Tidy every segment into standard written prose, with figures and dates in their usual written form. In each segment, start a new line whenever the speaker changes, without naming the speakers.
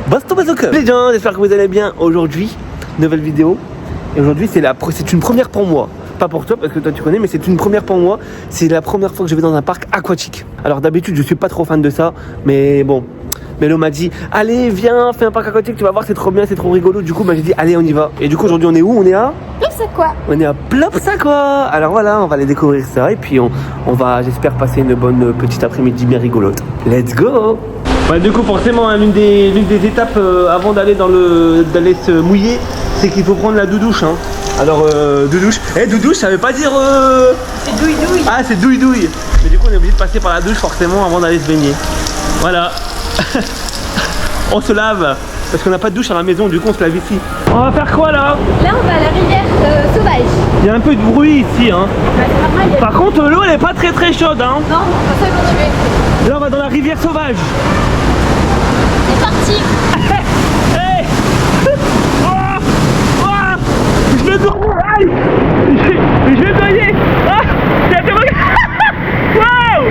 Basto bazooka. Les gens, j'espère que vous allez bien. Aujourd'hui, nouvelle vidéo. Et aujourd'hui, c'est une première pour moi. Pas pour toi, parce que toi tu connais, mais c'est une première pour moi. C'est la première fois que je vais dans un parc aquatique. Alors d'habitude, je suis pas trop fan de ça, mais bon. Mélo m'a dit, allez, viens, fais un parc aquatique, tu vas voir, c'est trop bien, c'est trop rigolo. Du coup, j'ai dit, allez, on y va. Et du coup, aujourd'hui, on est où? On est à
Plopsaquois.
On est à Plopsaquois. Alors voilà, on va aller découvrir ça. Et puis, on va, j'espère, passer une bonne petite après-midi bien rigolote. Let's go! Ouais, du coup, forcément, hein, l'une des étapes avant d'aller d'aller se mouiller, c'est qu'il faut prendre la doudouche. Hein. Alors, doudouche. Doudouche, ça veut pas dire.
C'est douille-douille.
Ah, c'est douille-douille. Mais du coup, on est obligé de passer par la douche forcément avant d'aller se baigner. Voilà. On se lave. Parce qu'on n'a pas de douche à la maison, du coup, on se lave ici. On va faire quoi là?
Là, on va à la rivière sauvage.
Il y a un peu de bruit ici. Hein.
Bah, c'est normal,
Par contre, l'eau, elle est pas très chaude. Hein.
Non, comme ça, ils vont tuer.
Là, on va dans la rivière sauvage.
C'est parti.
Hey. Je me noie. Aïe. Je vais me noyer. Ah. Waouh.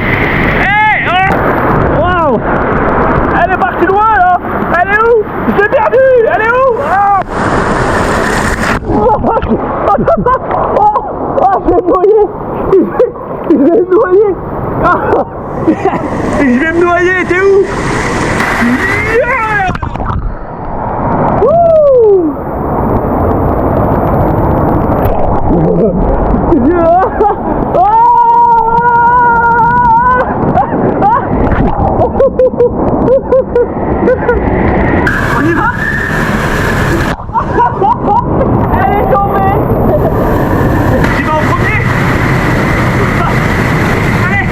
Hey. Waouh. Elle est partie loin là. Elle est où? Je l'ai perdue. Elle est où? Je vais me noyer. Je vais me noyer. Je vais me noyer. T'es où? Yeah. Wouh. On y va? Elle est tombée. Tu vas en premier? Allez.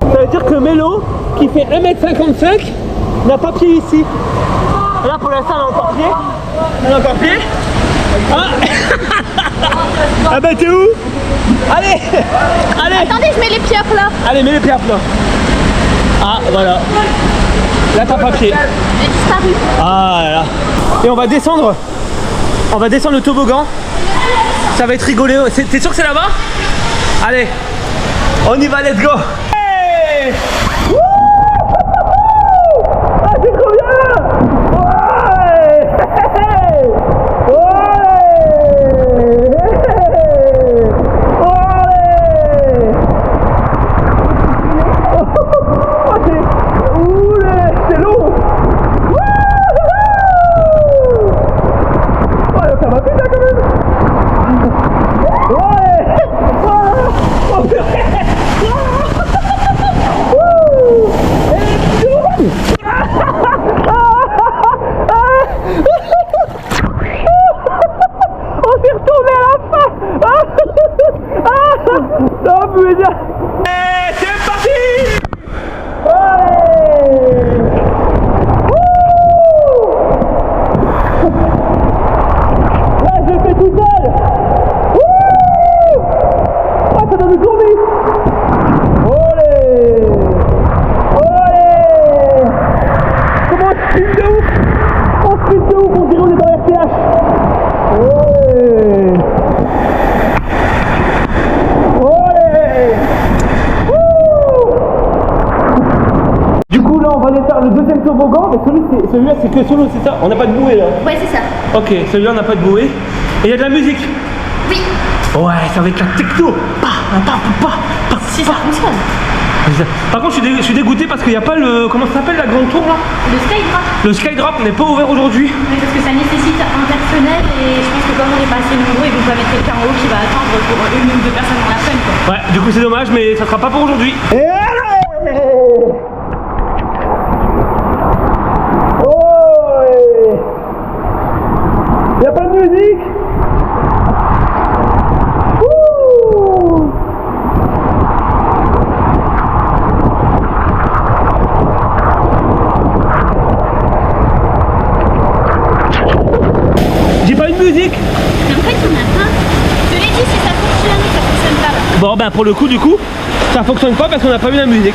Ça veut dire que Mélo, qui fait 1m55, n'a pas pied ici. Et là pour l'instant, elle a encore pied. Elle a encore pied. Ah bah t'es où? Allez. Allez.
Attendez, je mets les pieds à plat.
Allez, mets les pieds à plat. Ah voilà. Là t'as pas pied.
J'ai disparu.
Ah là. Et on va descendre. On va descendre le toboggan. Ça va être rigolé. T'es sûr que c'est là-bas? Allez. On y va, let's go. Hey. Wouh. Ah c'est trop bien. Ouais. Hey. Ouais. Ouais. C'est long. Ouais, ça va vite là quand même. Ouais. Oh purée. On s'est retourné à la fin. Non, mais bien. C'est parti. Ouais. Là, je le fais tout seul. Ah, ça donne une journée. Olé. Olé. Comment on sprint de ouf. On sprint de ouf, on dirait on est dans RTH. Olé. Olé. Du coup là on va aller faire le deuxième toboggan, mais celui-là c'est que solo, c'est ça? On n'a pas de bouée là?
Ouais, c'est ça.
Ok, celui-là on n'a pas de bouée. Et il y a de la musique?
Oui.
Ouais, c'est avec la techno.
Si ça fonctionne.
Par contre je suis dégoûté parce qu'il n'y a pas le... Comment ça s'appelle la grande tour là?
Le skydrop.
Le skydrop n'est pas ouvert aujourd'hui.
Oui, parce que ça nécessite un personnel et je pense que comme on est pas assez nombreux, ils vont pas mettre quelqu'un en haut qui va attendre pour une ou deux personnes dans la scène quoi.
Ouais, du coup c'est dommage mais ça sera pas pour aujourd'hui. Et allez. Oh, Bon bah pour le coup du coup ça fonctionne pas parce qu'on n'a pas eu la musique.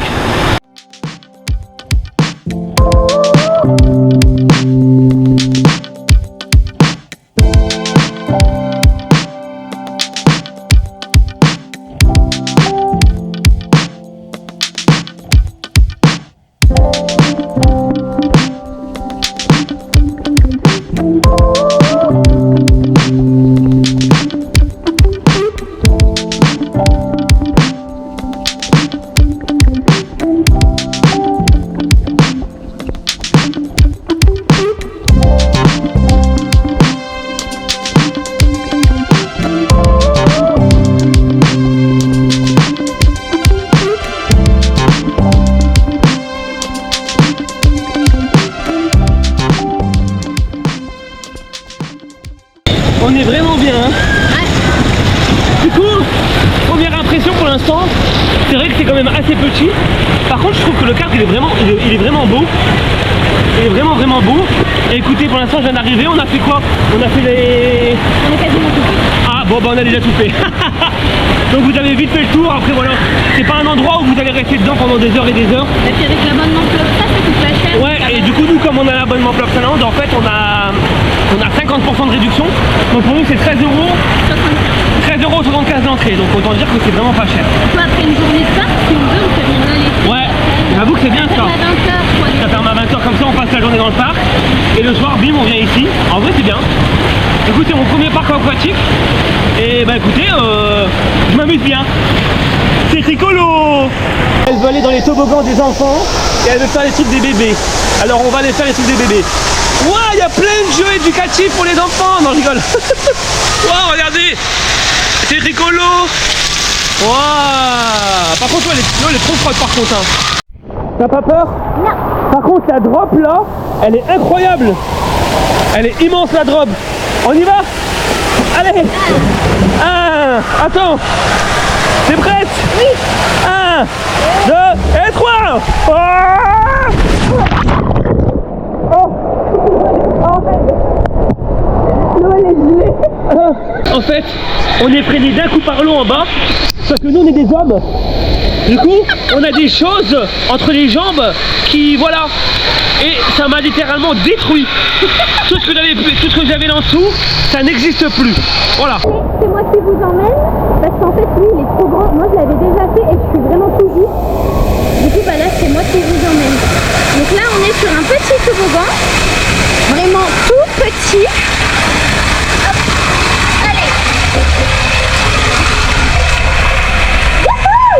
On est vraiment bien hein. Ouais. Du coup, première impression pour l'instant, c'est vrai que c'est quand même assez petit. Par contre je trouve que le cadre il est vraiment beau. Il est vraiment beau. Et écoutez, pour l'instant je viens d'arriver, on a fait quoi? On a fait les...
On a quasiment tout fait.
Ah bon bah on a déjà tout fait. Donc vous avez vite fait le tour, après voilà, c'est pas un endroit où vous allez rester dedans pendant des heures et des heures.
Et puis avec l'abonnement Club ça coûte pas cher.
Ouais, et du coup nous comme on a l'abonnement Club Finlande, en fait on a 50% de réduction. Donc pour nous c'est 13 €. 13,75 € d'entrée, donc autant dire que c'est vraiment pas cher.
Toi après une journée de parc, si on veut, on peut venir dans les...
Ouais, j'avoue que c'est bien ça. Ça ferme à 20h comme ça, on passe la journée dans le parc. Et le soir, bim, on vient ici. En vrai c'est bien. Écoutez, mon premier parc aquatique. Et bah écoutez, je m'amuse bien. C'est rigolo. Elle veut aller dans les toboggans des enfants et elle veut faire les trucs des bébés. Alors on va aller faire les trucs des bébés. Ouah, il y a plein de jeux éducatifs pour les enfants. Non, je rigole. Waouh, regardez. C'est rigolo. Waouh. Par contre, l'eau elle est trop froide par contre. Hein. T'as pas peur?
Non.
Par contre, la drop là, elle est incroyable. Elle est immense la drop. On y va? Allez. 1, attends. T'es prête?
Oui.
1, 2 et 3.
L'eau elle est gelée.
En fait, on est freinés d'un coup par l'eau en bas, parce que nous on est des hommes. Du coup, on a des choses entre les jambes qui, voilà, et ça m'a littéralement détruit. Tout ce que j'avais là en dessous, ça n'existe plus. Voilà.
C'est moi qui vous emmène, parce qu'en fait lui il est trop grand. Moi je l'avais déjà fait et je suis vraiment tout juste. Du coup bah là c'est moi qui vous emmène. Donc là on est sur un petit toboggan, vraiment tout petit. Hop. Allez. Wouhou.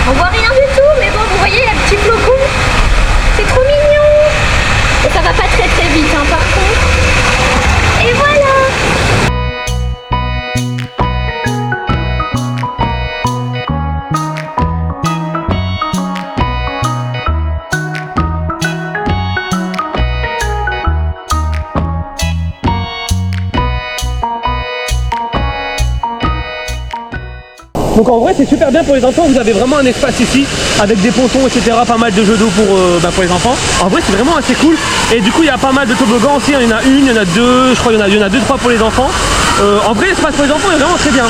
On voit rien du tout, mais bon vous voyez la petite flocon, c'est trop mignon. Et ça va pas très vite hein, par contre. Et voilà.
Donc en vrai c'est super bien pour les enfants, vous avez vraiment un espace ici avec des pontons etc, pas mal de jeux d'eau pour les enfants. En vrai c'est vraiment assez cool et du coup il y a pas mal de toboggans aussi, il y en a une, il y en a deux, je crois il y en a deux, trois pour les enfants. En vrai l'espace pour les enfants est vraiment très bien.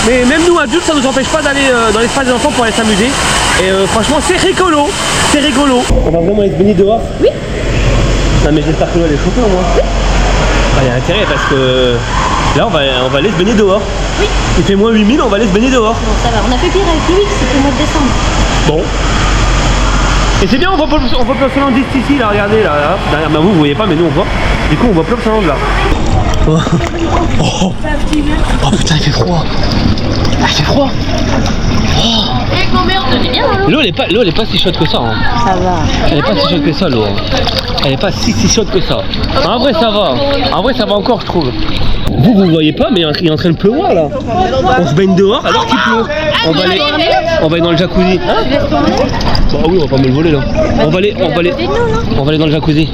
Mais même nous adultes ça nous empêche pas d'aller dans l'espace des enfants pour aller s'amuser. Et franchement c'est rigolo, c'est rigolo. On va vraiment aller se baigner dehors?
Oui.
Non mais j'espère que l'eau elle est chauffée au moins. Oui. Il y a intérêt parce que là on va aller se baigner dehors.
Oui.
Il fait moins 8000, on va aller se baigner dehors.
Bon ça va, on a fait pire avec Louis, c'était au mois de décembre.
Bon. Et c'est bien, on voit Plop Finlande ici, là, regardez, là. Derrière vous voyez pas, mais nous on voit. Du coup on voit Plop Finlande là. Oh. Oh. Oh putain il fait froid. Ah, il fait froid. Oh. L'eau elle est pas si chaude que ça. Hein.
Ça va.
Elle est pas si chaude que ça l'eau. Hein. Elle est pas si chaude que ça. En vrai ça va. En vrai ça va encore je trouve. Vous voyez pas mais il est en train de pleuvoir là. On se baigne dehors alors qu'il pleut. On va aller dans le jacuzzi. Hein? Bah oui on va pas me le voler là. On va aller dans le jacuzzi.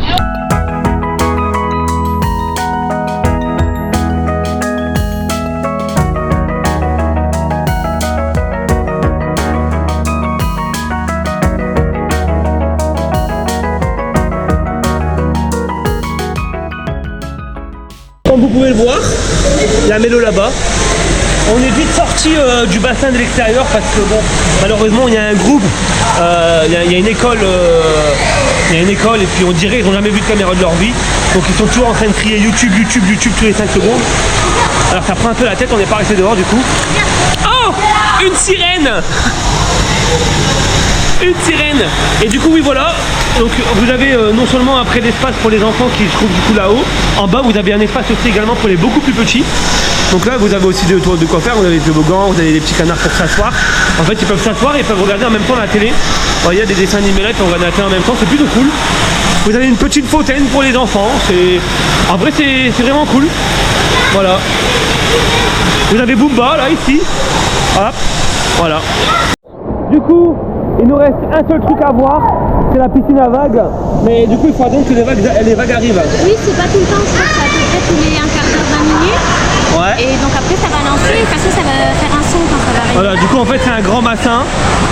Comme vous pouvez le voir, il y a Mélo là-bas. On est vite sorti du bassin de l'extérieur parce que bon, malheureusement il y a un groupe, il y a une école, et puis on dirait qu'ils n'ont jamais vu de caméra de leur vie. Donc ils sont toujours en train de crier YouTube, YouTube, YouTube tous les 5 secondes. Alors ça prend un peu la tête, on n'est pas resté dehors du coup. Oh, une sirène. Une sirène. Et du coup oui voilà, donc vous avez non seulement après l'espace pour les enfants qui se trouve du coup là-haut, en bas vous avez un espace aussi également pour les beaucoup plus petits. Donc là vous avez aussi de quoi faire, vous avez des toboggans, vous avez des petits canards pour s'asseoir. En fait ils peuvent s'asseoir et ils peuvent regarder en même temps la télé. Alors, il y a des dessins animés là, ils peuvent regarder la télé en même temps, c'est plutôt cool. Vous avez une petite fontaine pour les enfants, en vrai c'est vraiment cool. Voilà. Vous avez Boomba là ici. Hop, voilà. Du coup, il nous reste un seul truc à voir, c'est la piscine à vagues. Mais du coup, il faut attendre que les vagues arrivent.
Oui, c'est pas tout le temps, je crois que c'est à peu près tous les 1 quart d'heure, 20 minutes.
Ouais.
Et donc après, ça va lancer, et de toute façon, ça va faire un son quand ça va arriver.
Voilà, du coup, en fait, c'est un grand bassin.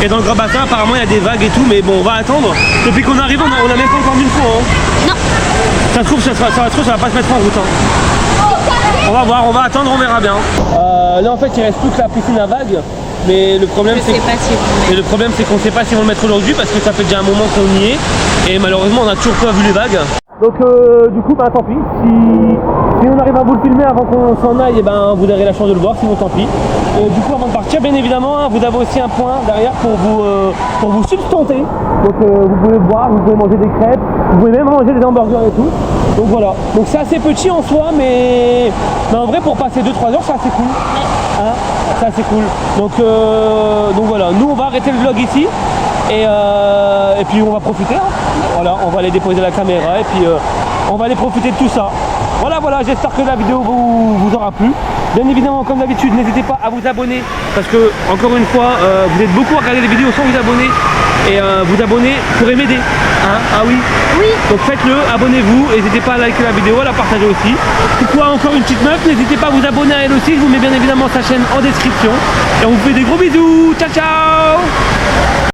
Et dans le grand bassin, apparemment, il y a des vagues et tout. Mais bon, on va attendre. Depuis qu'on arrive, on a même pas encore vu une fois. Hein.
Non.
Ça se trouve, ça va pas se mettre en route. Hein. On va voir, on va attendre, on verra bien. Là, en fait, il reste plus que la piscine à vagues. Mais le problème c'est qu'on ne sait pas si on le mettre aujourd'hui parce que ça fait déjà un moment qu'on y est et malheureusement on n'a toujours pas vu les vagues. Donc du coup bah tant pis, si on arrive à vous le filmer avant qu'on s'en aille, et ben vous aurez la chance de le voir, sinon tant pis. Du coup avant de partir bien évidemment hein, vous avez aussi un point derrière pour vous substanter. Donc vous pouvez boire, vous pouvez manger des crêpes, vous pouvez même manger des hamburgers et tout. Donc voilà, donc c'est assez petit en soi mais en vrai pour passer 2-3 heures c'est assez cool. Hein, c'est assez cool. Donc voilà, nous on va arrêter le vlog ici et puis on va profiter. Hein. Voilà, on va aller déposer la caméra et puis on va aller profiter de tout ça. Voilà, j'espère que la vidéo vous aura plu. Bien évidemment, comme d'habitude, n'hésitez pas à vous abonner parce que, encore une fois, vous êtes beaucoup à regarder les vidéos sans vous abonner. Et vous abonner pourrait m'aider. Hein, ah oui.
Oui.
Donc faites-le, abonnez-vous, n'hésitez pas à liker la vidéo, à la partager aussi. Pourquoi encore une petite meuf, n'hésitez pas à vous abonner à elle aussi, je vous mets bien évidemment sa chaîne en description. Et on vous fait des gros bisous, ciao ciao.